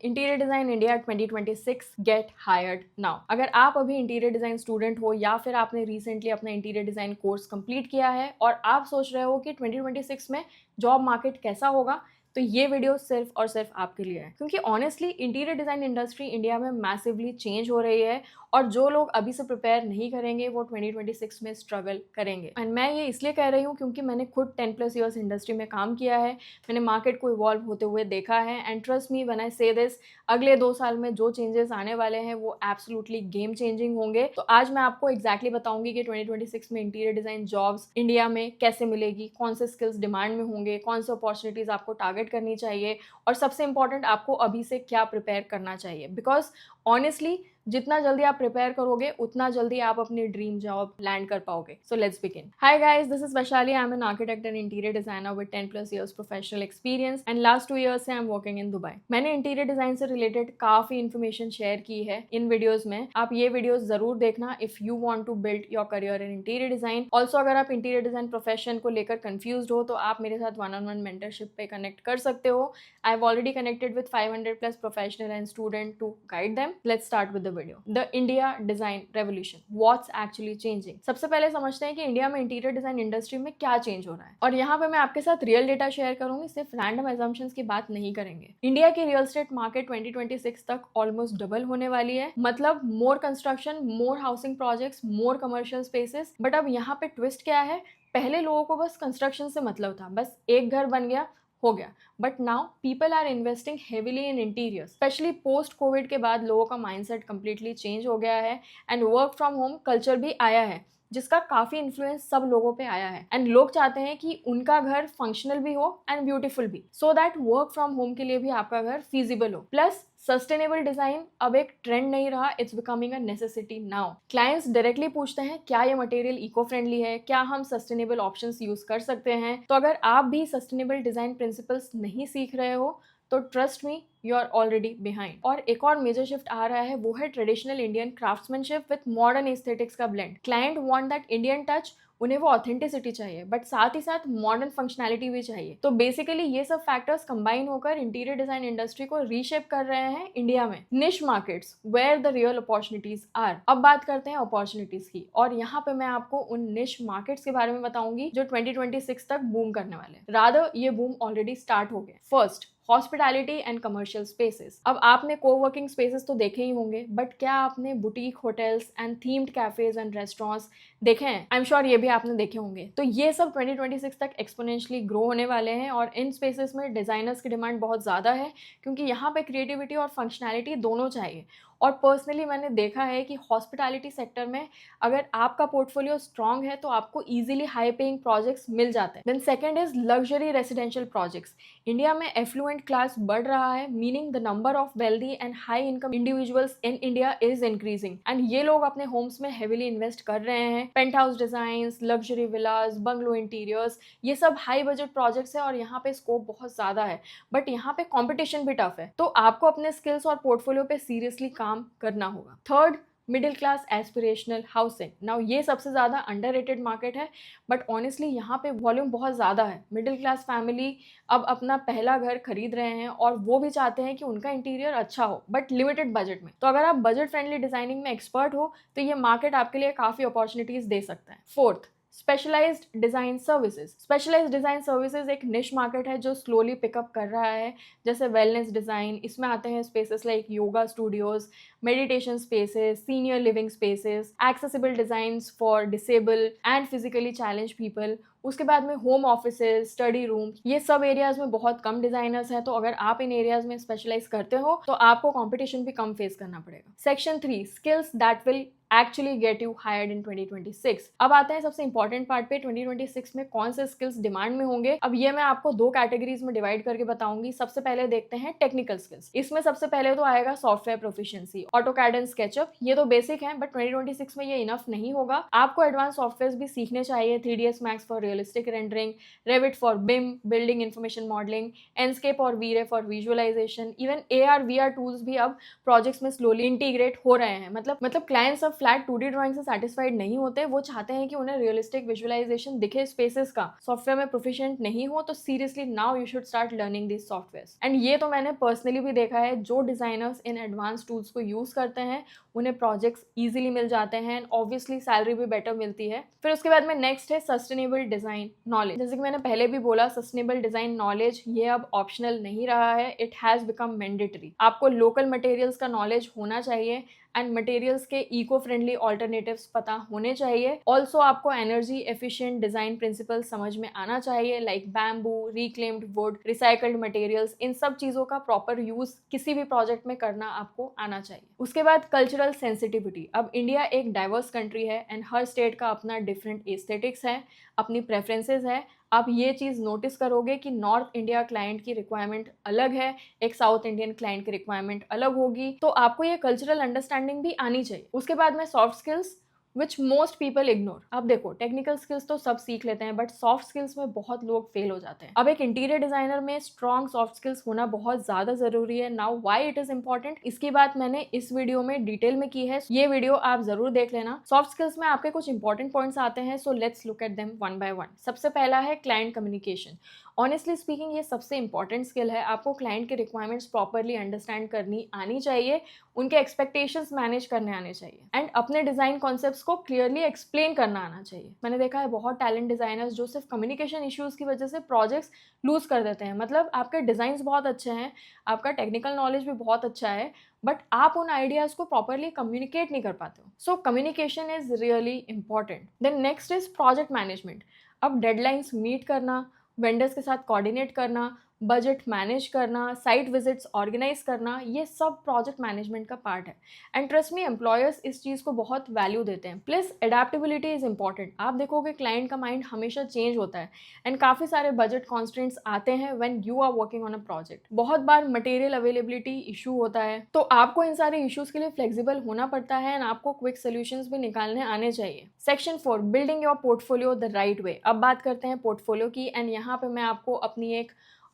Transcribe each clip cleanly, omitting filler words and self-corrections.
Interior design India 2026 get hired now. अगर आप अभी इंटीरियर डिज़ाइन स्टूडेंट हो या फिर आपने रिसेंटली अपना इंटीरियर डिज़ाइन कोर्स कंप्लीट किया है और आप सोच रहे हो कि 2026 में जॉब मार्केट कैसा होगा, तो ये वीडियो सिर्फ और सिर्फ आपके लिए है। क्योंकि honestly interior design industry India में मैसिवली चेंज हो रही है और जो लोग अभी से प्रिपेयर नहीं करेंगे वो 2026 में स्ट्रगल करेंगे। एंड मैं ये इसलिए कह रही हूँ क्योंकि मैंने खुद 10+ ईयर्स इंडस्ट्री में काम किया है, मैंने मार्केट को इवॉल्व होते हुए देखा है। And trust me when I से दिस, अगले 2 साल में जो चेंजेस आने वाले हैं वो एब्सोल्युटली गेम चेंजिंग होंगे। तो आज मैं आपको एग्जैक्टली बताऊंगी कि 2026 में इंटीरियर डिज़ाइन जॉब्स इंडिया में कैसे मिलेगी, कौन से स्किल्स डिमांड में होंगे, कौन से अपॉर्चुनिटीज़ आपको टारगेट करनी चाहिए और सबसे इंपॉर्टेंट आपको अभी से क्या प्रिपेयर करना चाहिए। बिकॉज ऑनेस्टली जितना जल्दी आप प्रिपेयर करोगे उतना जल्दी आप अपनी ड्रीम जॉब लैंड कर पाओगे। So let's begin. Hi guys, this is Vaishali. I am an architect and interior designer with 10+ years professional experience and last 2 years से I am working in Dubai. मैंने इंटीरियर डिजाइन से related काफी information share की है इन videos में। आप ये videos जरूर देखना if you want to build your career in interior design. Also अगर आप इंटीरियर डिजाइन प्रोफेशन को लेकर कंफ्यूज्ड हो तो आप मेरे साथ 1-on-1 मेंटरशिप पे कनेक्ट कर सकते हो। I have already connected with 500+ professional and student to guide them. Let's start with the video. The India design revolution, what's actually changing. सबसे पहले समझते हैं कि इंडिया में इंटीरियर डिजाइन इंडस्ट्री में क्या चेंज हो रहा है। और यहाँ पे मैं आपके साथ रियल डेटा शेयर करूंगी, सिर्फ रैंडम assumptions की बात नहीं करेंगे। इंडिया की रियल एस्टेट मार्केट 2026 तक ऑलमोस्ट डबल होने वाली है। मतलब more construction, more housing projects, more commercial spaces. But अब यहाँ पे ट्विस्ट क्या है, पहले लोगों को बस कंस्ट्रक्शन से मतलब था, बस एक घर बन गया हो गया। But now people are investing heavily in interior. Specially post COVID के बाद लोगों का माइंडसेट कंप्लीटली चेंज हो गया है and work from home culture भी आया है जिसका काफी इन्फ्लुएंस सब लोगों पे आया है। एंड लोग चाहते हैं कि उनका घर फंक्शनल भी हो एंड ब्यूटीफुल भी, so that work from home के लिए भी आपका घर फीजिबल हो। प्लस सस्टेनेबल डिजाइन अब एक ट्रेंड नहीं रहा, it's becoming a necessity now. Clients directly पूछते हैं क्या ये मटेरियल इको फ्रेंडली है, क्या हम सस्टेनेबल ऑप्शंस यूज कर सकते हैं। तो अगर आप भी सस्टेनेबल डिजाइन प्रिंसिपल्स नहीं सीख रहे हो तो trust me, you are already behind. और एक और मेजर शिफ्ट आ रहा है, वो है traditional Indian craftsmanship with modern aesthetics का blend. Client want that Indian touch, उन्हें वो ऑथेंटिसिटी चाहिए बट साथ ही साथ मॉडर्न फंक्शनैलिटी भी चाहिए। तो बेसिकली ये सब फैक्टर्स कंबाइन होकर इंटीरियर डिजाइन इंडस्ट्री को रीशेप कर रहे हैं इंडिया में। Niche markets where the real opportunities are. अब बात करते हैं अपॉर्चुनिटीज की, और यहाँ पे मैं आपको उन निश मार्केट्स के बारे में बताऊंगी जो 2026 तक बूम करने वाले। रादर ये बूम ऑलरेडी स्टार्ट हो गया। First, hospitality and commercial spaces. अब आपने कोवर्किंग स्पेसेस तो देखे ही होंगे, बट क्या आपने boutique hotels and themed cafes and restaurants देखे हैं? आई एम श्योर ये भी आपने देखे होंगे। तो ये सब 2026 तक एक्सपोनेंशियली ग्रो होने वाले हैं और इन स्पेसेस में डिजाइनर्स की डिमांड बहुत ज़्यादा है क्योंकि यहाँ पे क्रिएटिविटी और फंक्शनैलिटी दोनों चाहिए। और पर्सनली मैंने देखा है कि हॉस्पिटैलिटी सेक्टर में अगर आपका पोर्टफोलियो स्ट्रांग है तो आपको इजीली हाई पेइंग प्रोजेक्ट्स मिल जाते हैं। Then second is luxury residential projects. India में एफ्लुएंट क्लास बढ़ रहा है, meaning the number of wealthy and high income individuals in India is increasing and ये लोग अपने होम्स में हेविली इन्वेस्ट कर रहे हैं। पेंट हाउस डिजाइंस, लग्जरी विलास, बंगलो इंटीरियर्स, ये सब हाई बजट प्रोजेक्ट्स है और यहाँ पे स्कोप बहुत ज्यादा है। बट यहाँ पे कॉम्पिटिशन भी टफ है, तो आपको अपने स्किल्स और पोर्टफोलियो पे सीरियसली काम करना होगा। Third, middle class aspirational housing. Now ये सबसे ज़्यादा अंडररेटेड मार्केट है बट ऑनेस्टली यहाँ पे वॉल्यूम बहुत ज़्यादा है। मिडिल क्लास फैमिली अब अपना पहला घर खरीद रहे हैं और वो भी चाहते हैं कि उनका इंटीरियर अच्छा हो बट लिमिटेड बजट में। तो अगर आप बजट फ्रेंडली डिजाइनिंग में एक्सपर्ट हो तो ये मार्केट आपके लिए काफ़ी अपॉर्चुनिटीज़ दे सकता है। Fourth, specialized design services. Specialized design services एक निश मार्केट है जो स्लोली पिकअप कर रहा है, जैसे वेलनेस डिजाइन। इसमें आते हैं spaces like yoga studios, meditation spaces, senior living spaces, accessible designs for disable and physically challenge people. उसके बाद में होम ऑफिसेज, स्टडी रूम, ये सब एरियाज में बहुत कम डिजाइनर्स हैं। तो अगर आप इन एरियाज में स्पेशलाइज करते हो तो आपको कंपटीशन भी कम फेस करना पड़ेगा। Section 3, skills that will actually get you hired in 2026। अब आते हैं सबसे इंपॉर्टेंट पार्ट पे, 2026 में कौन से स्किल्स डिमांड में होंगे। अब ये मैं आपको 2 कैटेगरीज में डिवाइड करके बताऊंगी। सबसे पहले देखते हैं टेक्निकल स्किल्स। इसमें सबसे पहले तो आएगा software proficiency, AutoCAD and SketchUp. ये तो बेसिक है बट 2026 में ये इनफ नहीं होगा, आपको एडवांस सॉफ्टवेयर भी सीखने चाहिए। 3ds max for realistic rendering, Revit for BIM building information modelling, Enscape और VRay for visualisation. Even AR VR tools भी अब प्रोजेक्ट्स में स्लोली इंटीग्रेट हो रहे हैं। मतलब क्लाइंट्स अब फ्लैट 2D ड्राइंग से सेटिस्फाइड नहीं होते, वो चाहते हैं कि उन्हें रियलिस्टिक विजुअलाइजेशन दिखे स्पेसेस का, सॉफ्टवेयर में प्रोफिशिएंट नहीं हो तो seriously now you should start learning this software. And ये तो मैंने पर्सनली भी देखा है, जो डिजाइनर्स इन एडवांस टूल्स को यूज करते हैं उन्हें प्रोजेक्ट्स इजीली मिल जाते हैं एंड ऑब्वियसली सैलरी भी बेटर मिलती है। फिर उसके बाद में नेक्स्ट है सस्टेनेबल डिजाइन नॉलेज। जैसे कि मैंने पहले भी बोला, सस्टेनेबल डिजाइन नॉलेज ये अब ऑप्शनल नहीं रहा है, इट हैज बिकम मैंडेटरी। आपको लोकल मटेरियल्स का नॉलेज होना चाहिए एंड मटेरियल्स के इको फ्रेंडली ऑल्टरनेटिव्स पता होने चाहिए। ऑल्सो आपको एनर्जी एफिशिएंट डिजाइन प्रिंसिपल समझ में आना चाहिए, like bamboo, reclaimed wood, recycled materials. इन सब चीजों का प्रॉपर यूज किसी भी प्रोजेक्ट में करना आपको आना चाहिए। उसके बाद कल्चरल सेंसिटिविटी। अब इंडिया एक डाइवर्स कंट्री है एंड हर स्टेट का अपना डिफरेंट एस्थेटिक्स है, अपनी प्रेफरेंसेस है। आप ये चीज़ नोटिस करोगे कि नॉर्थ इंडिया क्लाइंट की रिक्वायरमेंट अलग है, एक साउथ इंडियन क्लाइंट की रिक्वायरमेंट अलग होगी, तो आपको ये कल्चरल अंडरस्टैंडिंग भी आनी चाहिए। उसके बाद में soft skills which most people ignore. अब देखो, टेक्निकल स्किल्स तो सब सीख लेते हैं बट सॉफ्ट स्किल्स में बहुत लोग फेल हो जाते हैं। अब एक इंटीरियर डिजाइनर में स्ट्रॉन्ग सॉफ्ट स्किल्स होना बहुत ज्यादा जरूरी है। Now why it is important, इसकी बात मैंने इस वीडियो में डिटेल में की है, ये वीडियो आप जरूर देख लेना। सॉफ्ट स्किल्स में आपके कुछ इंपॉर्टेंट पॉइंट्स आते हैं, so let's look at them one by one. सबसे पहला है क्लाइंट कम्युनिकेशन। ऑनेस्टली स्पीकिंग ये सबसे इंपॉर्टेंट स्किल है। आपको क्लाइंट के रिक्वायरमेंट्स प्रॉपरली अंडरस्टैंड करनी आनी चाहिए, उनके एक्सपेक्टेशंस मैनेज करने आने चाहिए एंड अपने डिजाइन कॉन्सेप्ट्स को क्लियरली एक्सप्लेन करना आना चाहिए। मैंने देखा है बहुत टैलेंट डिजाइनर्स जो सिर्फ कम्युनिकेशन इश्यूज की वजह से प्रोजेक्ट्स लूज कर देते हैं। मतलब आपके डिजाइन्स बहुत अच्छे हैं, आपका टेक्निकल नॉलेज भी बहुत अच्छा है, बट आप उन आइडियाज को प्रॉपरली कम्युनिकेट नहीं कर पाते हो। So communication is really important. Then next is project management. अब डेडलाइंस मीट करना, वेंडर्स के साथ कोऑर्डिनेट करना, बजट मैनेज करना, साइट विजिट्स ऑर्गेनाइज करना, ये सब प्रोजेक्ट मैनेजमेंट का पार्ट है एंड ट्रस्ट मी एम्प्लॉयर्स इस चीज़ को बहुत वैल्यू देते हैं। Plus adaptability is important. आप देखोगे क्लाइंट का माइंड हमेशा चेंज होता है एंड काफ़ी सारे बजट कॉन्स्ट्रेंट्स आते हैं when you are working on a project. बहुत बार मटेरियल अवेलेबिलिटी इशू होता है, तो आपको इन सारे इशूज़ के लिए फ्लेक्सिबल होना पड़ता है एंड आपको क्विक सोल्यूशंस भी निकालने आने चाहिए। Section 4, building your portfolio the right way. अब बात करते हैं पोर्टफोलियो की एंड यहाँ पे मैं आपको अपनी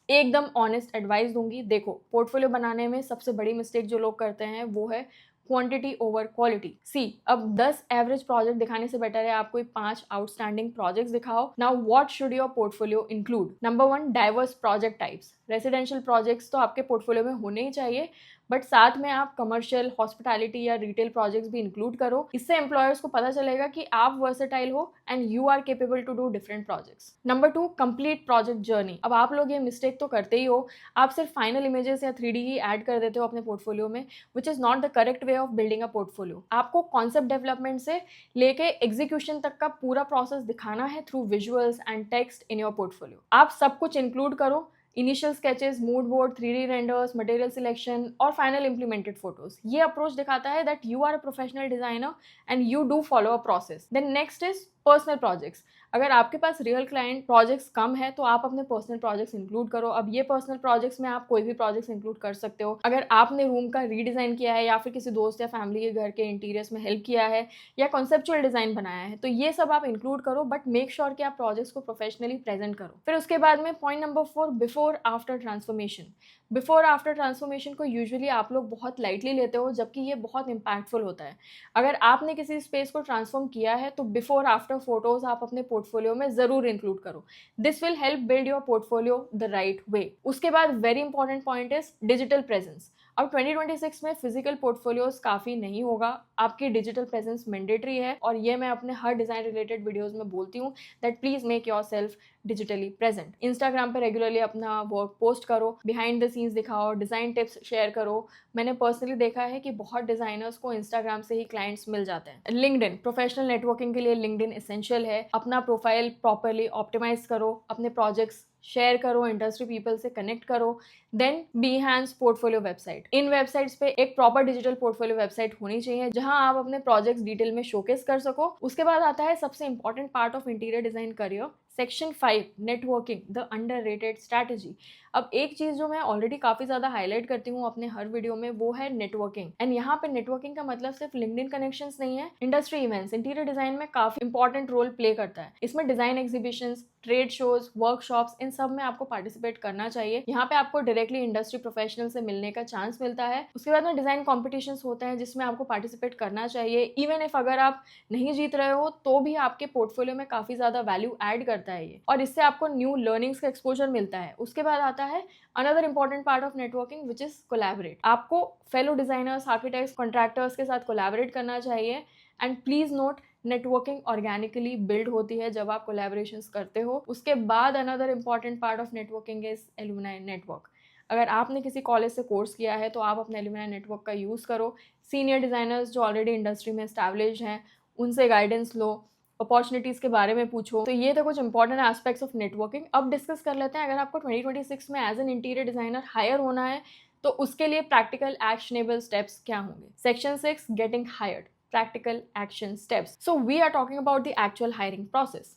एकदम ऑनेस्ट एडवाइस दूंगी। देखो, पोर्टफोलियो बनाने में सबसे बड़ी मिस्टेक जो लोग करते हैं वो है क्वांटिटी ओवर क्वालिटी। सी, अब 10 एवरेज प्रोजेक्ट दिखाने से बेटर है आप कोई 5 आउटस्टैंडिंग प्रोजेक्ट्स दिखाओ। Now what should your portfolio include? Number 1, diverse project types. Residential projects तो आपके पोर्टफोलियो में होने ही चाहिए, बट साथ में आप कमर्शियल, हॉस्पिटैलिटी या रिटेल प्रोजेक्ट्स भी इंक्लूड करो। इससे एम्प्लॉयर्स को पता चलेगा कि आप वर्सेटाइल हो and you are capable to do different projects. Number 2, complete project journey. अब आप लोग ये मिस्टेक तो करते ही हो, आप सिर्फ फाइनल इमेजेस या 3D ही ऐड कर देते हो अपने पोर्टफोलियो में, which is not the correct way of building a portfolio. आपको कॉन्सेप्ट डेवलपमेंट से लेके एग्जीक्यूशन तक का पूरा प्रोसेस दिखाना है through visuals and text in your portfolio. आप सब कुछ इंक्लूड करो, initial sketches, mood board, 3D renders, material selection और फाइनल इंप्लीमेंटेड फोटोज। ये अप्रोच दिखाता है that you are a professional designer and you do follow a process. Then next is personal projects. अगर आपके पास रियल क्लाइंट प्रोजेक्ट्स कम है तो आप अपने पर्सनल प्रोजेक्ट्स इंक्लूड करो। अब ये पर्सनल प्रोजेक्ट्स में आप कोई भी प्रोजेक्ट्स इंक्लूड कर सकते हो। अगर आपने रूम का रीडिज़ाइन किया है या फिर किसी दोस्त या फैमिली के घर के इंटीरियर्स में हेल्प किया है या कॉन्सेप्चुअल डिज़ाइन बनाया है, तो ये सब आप इंक्लूड करो, बट मेक श्योर कि आप प्रोजेक्ट्स को प्रोफेशनली प्रेजेंट करो। फिर उसके बाद में point number 4, before after transformation. Before after transformation को यूजुअली आप लोग बहुत लाइटली लेते हो, जबकि ये बहुत इंपैक्टफुल होता है। अगर आपने किसी स्पेस को ट्रांसफॉर्म किया है तो बिफोर आफ्टर फोटोज आप अपने पोर्टफोलियो में जरूर इंक्लूड करो। This will help build your portfolio the right way. उसके बाद very important point is digital presence. अब 2026 में फिजिकल पोर्टफोलियोज काफ़ी नहीं होगा, आपकी डिजिटल प्रेजेंस मैंडेटरी है और ये मैं अपने हर डिज़ाइन रिलेटेड वीडियोस में बोलती हूँ that please make your self digitally present. Instagram पर रेगुलरली अपना वर्क पोस्ट करो, बिहाइंड द सीन्स दिखाओ, डिज़ाइन टिप्स शेयर करो। मैंने पर्सनली देखा है कि बहुत डिज़ाइनर्स को इंस्टाग्राम से ही क्लाइंट्स मिल जाते हैं। लिंक्डइन, प्रोफेशनल नेटवर्किंग के लिए लिंक्डइन एसेंशियल है। अपना प्रोफाइल प्रॉपरली ऑप्टिमाइज करो, अपने प्रोजेक्ट्स शेयर करो, इंडस्ट्री पीपल से कनेक्ट करो। Then Behance portfolio website. इन वेबसाइट्स पे एक प्रॉपर डिजिटल पोर्टफोलियो वेबसाइट होनी चाहिए जहां आप अपने प्रोजेक्ट्स डिटेल में शोकेस कर सको। उसके बाद आता है सबसे important part of interior design career, section 5 networking the underrated strategy. अब एक चीज़ जो मैं ऑलरेडी काफ़ी ज़्यादा हाईलाइट करती हूँ अपने हर वीडियो में, वो है नेटवर्किंग। एंड यहाँ पे नेटवर्किंग का मतलब सिर्फ लिंक्डइन कनेक्शंस नहीं है, इंडस्ट्री इवेंट्स इंटीरियर डिजाइन में काफ़ी इंपॉर्टेंट रोल प्ले करता है। इसमें design exhibitions, trade shows, workshops, इन सब में आपको पार्टिसिपेट करना चाहिए। यहाँ पे आपको डायरेक्टली इंडस्ट्री प्रोफेशनल से मिलने का चांस मिलता है। उसके बाद में डिजाइन कॉम्पिटिशन्स होते हैं जिसमें आपको पार्टिसिपेट करना चाहिए। इवन इफ अगर आप नहीं जीत रहे हो तो भी आपके पोर्टफोलियो में काफ़ी ज़्यादा वैल्यू ऐड करता है ये, और इससे आपको न्यू लर्निंग्स का एक्सपोजर मिलता है। उसके बाद आता है another important part of networking which is collaborate. आपको फेलो डिजाइनर्स, आर्किटेक्ट्स, कॉन्ट्रैक्टर्स के साथ कोलैबोरेट करना चाहिए। And please note, networking organically build होती है जब आप कोलैबोरेशंस करते हो। उसके बाद another important part of networking is alumni network. अगर आपने किसी कॉलेज से कोर्स किया है तो आप अपने एलुमनाई नेटवर्क का यूज़ करो। सीनियर डिज़ाइनर्स जो ऑलरेडी इंडस्ट्री में एस्टैब्लिश हैं उनसे गाइडेंस लो, अपॉर्चुनिटीज़ के बारे में पूछो। तो ये थे कुछ इंपॉर्टेंट एस्पेक्ट्स ऑफ नेटवर्किंग। अब डिस्कस कर लेते हैं, अगर आपको 2026 में as an interior designer hire होना है तो उसके लिए प्रैक्टिकल एक्शनेबल स्टेप्स क्या होंगे। Section 6 getting hired, practical action steps. So we are talking about the actual hiring process.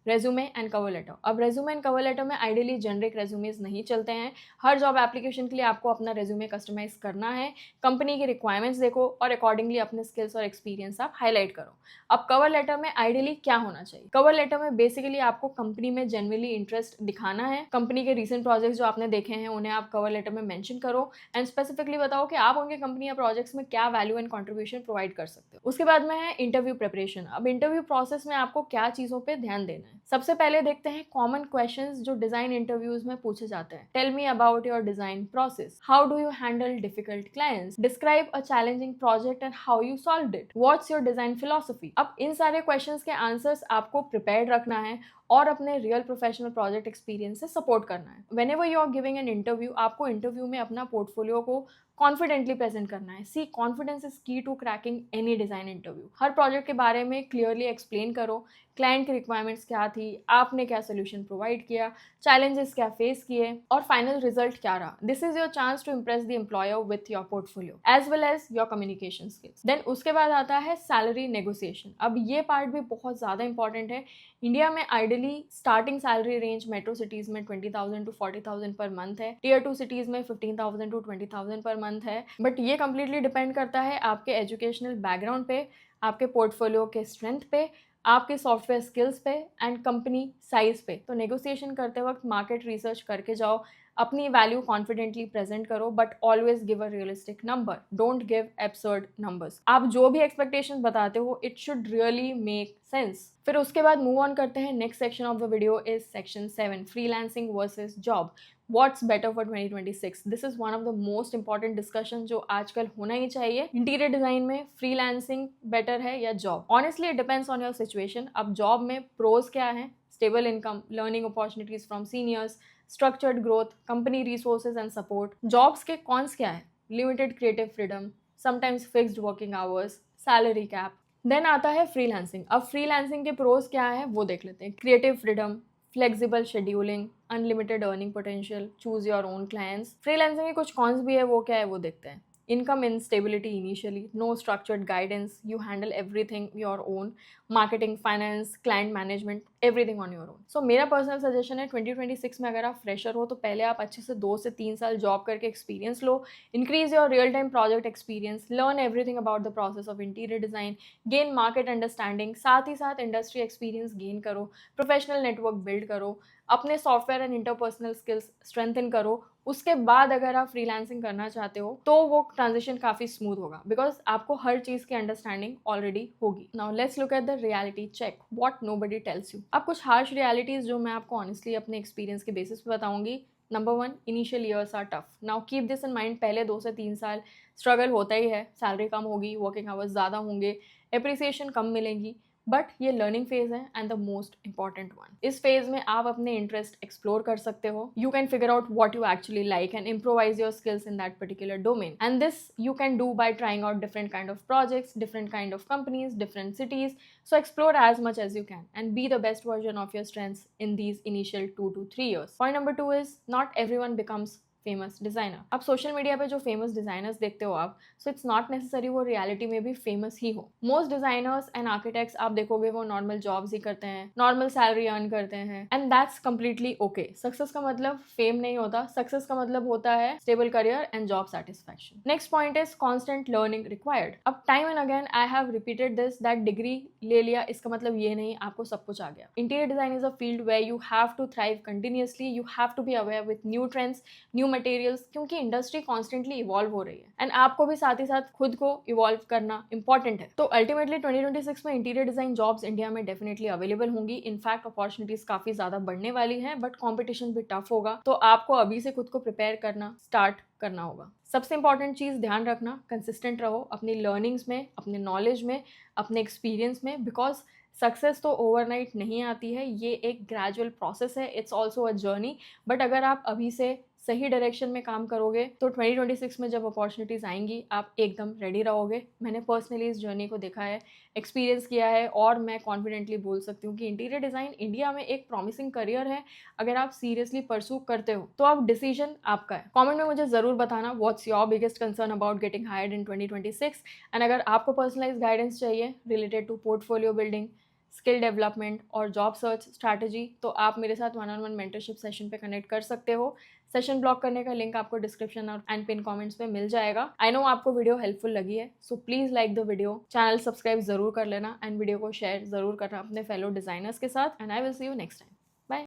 Resume and cover letter. अब रेज्यूमे एंड कवर लेटर में ideally generic resumes नहीं चलते हैं। हर जॉब एप्लीकेशन के लिए आपको अपना रेज्यूमे कस्टमाइज करना है। कंपनी की रिक्वायरमेंट्स देखो और अकॉर्डिंगली अपने स्किल्स और एक्सपीरियंस आप हाईलाइट करो। अब कवर लेटर में आइडियली क्या होना चाहिए? कवर लेटर में बेसिकली आपको कंपनी में जेन्युइनली इंटरेस्ट दिखाना है। कंपनी के रिसेंट प्रोजेक्ट्स जो आपने देखे हैं उन्हें आप कवर लेटर में मेंशन करो एंड स्पेसिफिकली बताओ कि आप उनके कंपनी या प्रोजेक्ट्स में क्या वैल्यू एंड कंट्रीब्यूशन प्रोवाइड कर सकते हो। उसके बाद में है इंटरव्यू प्रिपरेशन। अब इंटरव्यू प्रोसेस में आपको क्या चीज़ों पर ध्यान देना है? सबसे पहले देखते हैं कॉमन क्वेश्चंस जो डिजाइन इंटरव्यूज में पूछे जाते हैं। Tell me about your design process, how do you handle difficult clients, describe a challenging project and how you solved it, what's your design philosophy. अब इन सारे क्वेश्चंस के आंसर्स आपको प्रिपेयर्ड रखना है और अपने रियल प्रोफेशनल प्रोजेक्ट एक्सपीरियंस से सपोर्ट करना है। Whenever you are giving an interview, आपको इंटरव्यू में अपना पोर्टफोलियो को कॉन्फिडेंटली प्रेजेंट करना है। See, confidence is key to cracking any design interview. हर प्रोजेक्ट के बारे में क्लियरली एक्सप्लेन करो, क्लाइंट की रिक्वायरमेंट्स क्या थी, आपने क्या सोल्यूशन प्रोवाइड किया, चैलेंजेस क्या फेस किए और फाइनल रिजल्ट क्या रहा। This is your chance to impress the employer with your portfolio as well as your communication skills. Then उसके बाद आता है सैलरी नेगोशिएशन। अब ये पार्ट भी बहुत ज़्यादा इंपॉर्टेंट है। इंडिया में ideally starting salary range metro cities में 20,000 to 40,000 पर मंथ है। टियर 2 सिटीज में 15,000 to 20,000 पर मंथ है। बट ये कंप्लीटली डिपेंड करता है आपके एजुकेशनल बैकग्राउंड पे, आपके पोर्टफोलियो के स्ट्रेंथ पे, आपके सॉफ्टवेयर स्किल्स पे एंड कंपनी साइज पे। तो नेगोशिएशन करते वक्त मार्केट रिसर्च करके जाओ, अपनी वैल्यू कॉन्फिडेंटली प्रेजेंट करो, but always give a realistic number, don't give absurd numbers. आप जो भी एक्सपेक्टेशन बताते हो it should really make sense. फिर उसके बाद मूव ऑन करते हैं। Next section of the video is section 7, freelancing versus job, what's better for 2026। This is one of the most important discussion जो आजकल होना ही चाहिए। इंटीरियर डिजाइन में फ्रीलांसिंग बेटर है या job? Honestly it depends on your situation. अब job में pros क्या है? Stable income, learning opportunities from seniors, structured growth, company resources and support. Jobs के कॉन्स क्या है? Limited creative freedom, sometimes fixed working hours, salary cap. Then आता है freelancing. अब फ्रीलांसिंग के प्रोज क्या है वो देख लेते हैं। Creative freedom, flexible scheduling, unlimited earning potential, choose your own clients. Freelancing के कुछ कॉन्स भी है, वो क्या है वो देखते हैं। Income instability initially, no structured guidance, you handle everything your own, marketing, finance, client management, everything on your own. So मेरा पर्सनल सजेशन है 2026 में अगर आप फ्रेशर हो तो पहले आप अच्छे से 2 से 3 साल जॉब करके experience low, increase your real time project experience, learn everything about the process of interior design, gain market understanding, साथ ही साथ इंडस्ट्री एक्सपीरियंस गेन करो, प्रोफेशनल नेटवर्क बिल्ड करो, अपने software and interpersonal skills strengthen करो। उसके बाद अगर आप फ्रीलांसिंग करना चाहते हो तो वो ट्रांजिशन काफ़ी स्मूथ होगा बिकॉज आपको हर चीज़ की अंडरस्टैंडिंग ऑलरेडी होगी। Now let's look at the reality check, what nobody tells you. अब कुछ हार्श रियलिटीज़ जो मैं आपको ऑनेस्टली अपने एक्सपीरियंस के बेसिस पे बताऊंगी। Number 1, initial years are tough. Now keep this in mind, पहले 2 से 3 साल स्ट्रगल होता ही है, सैलरी कम होगी, वर्किंग आवर्स ज़्यादा होंगे, एप्रिसिएशन कम मिलेंगी, बट ये लर्निंग फेज है and the most important one. इस फेज में आप अपने इंटरेस्ट एक्सप्लोर कर सकते हो, you can figure out what you actually like and improvise your skills in that particular domain, and this you can do by trying out different kind of projects, different kind of companies, different cities. So explore as much as you can and be the best version of your strengths in these initial 2 to 3 years. Point number 2 is not everyone becomes famous designer. अब social media पे जो famous designers देखते हो आप, so it's not necessary वो reality में भी famous ही हो। मोस्ट डिज़ाइनर्स एंड आर्किटेक्ट्स आप देखोगे वो नॉर्मल जॉब्स ही करते हैं, नॉर्मल सैलरी अर्न करते हैं, and that's completely okay. Success का मतलब फेम नहीं होता, सक्सेस का मतलब होता है stable career and job satisfaction. Next point is constant learning required. अब time and again I have repeated this that degree ले लिया इसका मतलब ये नहीं आपको सब कुछ आ गया। Interior design is a field where you have to thrive continuously, you have to be aware with new trends, new materials, क्योंकि इंडस्ट्री कॉन्स्टेंटली इवॉल्व हो रही है एंड आपको भी साथ ही साथ खुद को इवॉल्व करना इंपॉर्टेंट है। तो अल्टीमेटली 2026 में इंटीरियर डिजाइन जॉब्स इंडिया में डेफिनेटली अवेलेबल होंगी। इनफैक्ट अपॉर्चुनिटीज काफी ज्यादा बढ़ने वाली हैं, बट कॉम्पिटिशन भी टफ होगा, तो आपको अभी से खुद को प्रिपेयर करना स्टार्ट करना होगा। सबसे इंपॉर्टेंट चीज ध्यान रखना, कंसिस्टेंट रहो अपनी लर्निंग्स में, अपने नॉलेज में, अपने एक्सपीरियंस में, बिकॉज सक्सेस तो ओवरनाइट नहीं आती है, ये एक ग्रेजुअल प्रोसेस है, it's also a journey. But अगर आप अभी से सही डायरेक्शन में काम करोगे तो 2026 में जब अपॉर्चुनिटीज़ आएंगी आप एकदम रेडी रहोगे। मैंने पर्सनली इस जर्नी को देखा है, एक्सपीरियंस किया है, और मैं कॉन्फिडेंटली बोल सकती हूँ कि इंटीरियर डिज़ाइन इंडिया में एक प्रॉमिसिंग करियर है। अगर आप सीरियसली परसू करते हो तो अब डिसीजन आपका है। कमेंट में मुझे ज़रूर बताना what's your biggest concern about getting hired in 2026। And अगर आपको पर्सनलाइज गाइडेंस चाहिए related to portfolio building, skill development और जॉब सर्च स्ट्रैटेजी, तो आप मेरे साथ 1-on-1 मेंटरशिप सेशन पे कनेक्ट कर सकते हो। सेशन ब्लॉक करने का लिंक आपको डिस्क्रिप्शन और एंड पिन कमेंट्स में मिल जाएगा। आई नो आपको वीडियो हेल्पफुल लगी है, so please like the video, channel subscribe जरूर कर लेना एंड वीडियो को शेयर जरूर करना अपने फेलो डिजाइनर्स के साथ, and I will see you next time.